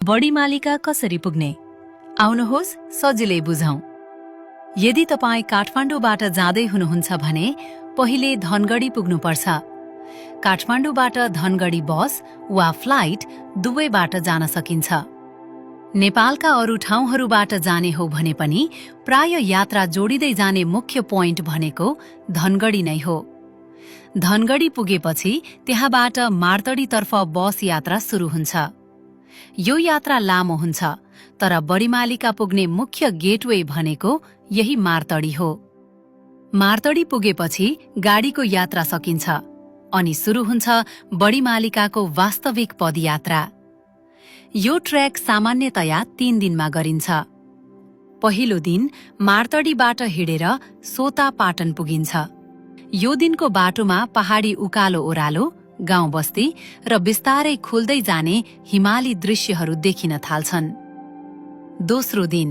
बडीमालिका कसरी पुग्ने? आउनुहोस् सजिलै बुझौं। यदि तपाईँ काठमाडौँबाट जाँदै हुनुहुन्छ भने पहिले धनगढी पुग्नुपर्छ। काठमाडौँबाट धनगढी बस वा फ्लाइट दुवैबाट जान सकिन्छ। नेपालका अरू ठाउँहरूबाट जाने हो भने पनि प्राय यात्रा जोडिँदै जाने मुख्य पोइन्ट भनेको धनगढी नै हो। धनगढी पुगेपछि त्यहाँबाट मार्तडीतर्फ बस यात्रा सुरु हुन्छ। यो यात्रा लामो हुन्छ, तर बडीमालिका पुग्ने मुख्य गेटवे भनेको यही मार्तडी हो। मार्तडी पुगेपछि गाडीको यात्रा सकिन्छ अनि सुरु हुन्छ बडीमालिकाको वास्तविक पदयात्रा। यो ट्रेक सामान्यतया 3 दिनमा गरिन्छ। पहिलो दिन मार्तडीबाट हिँडेर सोता पाटन पुगिन्छ। यो दिनको बाटोमा पहाडी उकालो ओह्रालो, गाउँ बस्ती र बिस्तारै खुल्दै जाने हिमाली दृश्यहरू देखिन थाल्छन्। दोस्रो दिन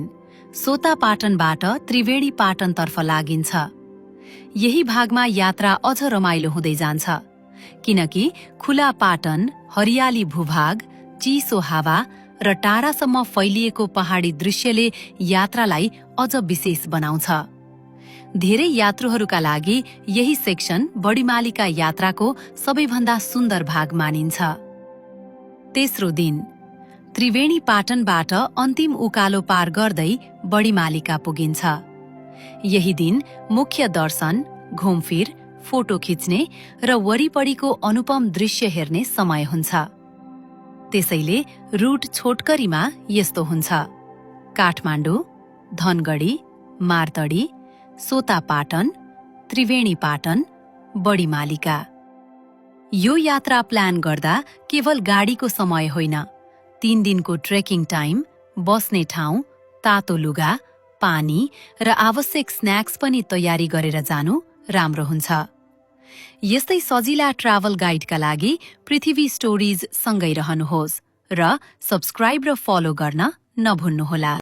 सोता पाटनबाट त्रिवेणी पाटनतर्फ लागिन्छ। यही भागमा यात्रा अझ रमाइलो हुँदै जान्छ, किनकि खुला पाटन, हरियाली भूभाग, चिसो हावा र टाढासम्म फैलिएको पहाडी दृश्यले यात्रालाई अझ विशेष बनाउँछ। धेरै यात्रुहरूका लागि यही सेक्सन बडीमालिका यात्राको सबैभन्दा सुन्दर भाग मानिन्छ। तेस्रो दिन त्रिवेणी पाटनबाट अन्तिम उकालो पार गर्दै बडीमालिका पुगिन्छ। यही दिन मुख्य दर्शन, घुमफिर, फोटो खिच्ने र वरिपरिको अनुपम दृश्य हेर्ने समय हुन्छ। त्यसैले रूट छोटकरीमा यस्तो हुन्छ: काठमाडौँ, धनगढी, मार्तडी, सोता पाटन, त्रिवेणी पाटन, बडीमालिका। यो यात्रा प्लान गर्दा केवल गाडीको समय होइन, 3 दिनको ट्रेकिङ टाइम, बस्ने ठाउँ, तातो लुगा, पानी र आवश्यक स्न्याक्स पनि तयारी गरेर जानु राम्रो हुन्छ। यस्तै सजिला ट्राभल गाइडका लागि पृथ्वी स्टोरिज सँगै रहनुहोस् र सब्स्क्राइब र फलो गर्न नभुल्नुहोला।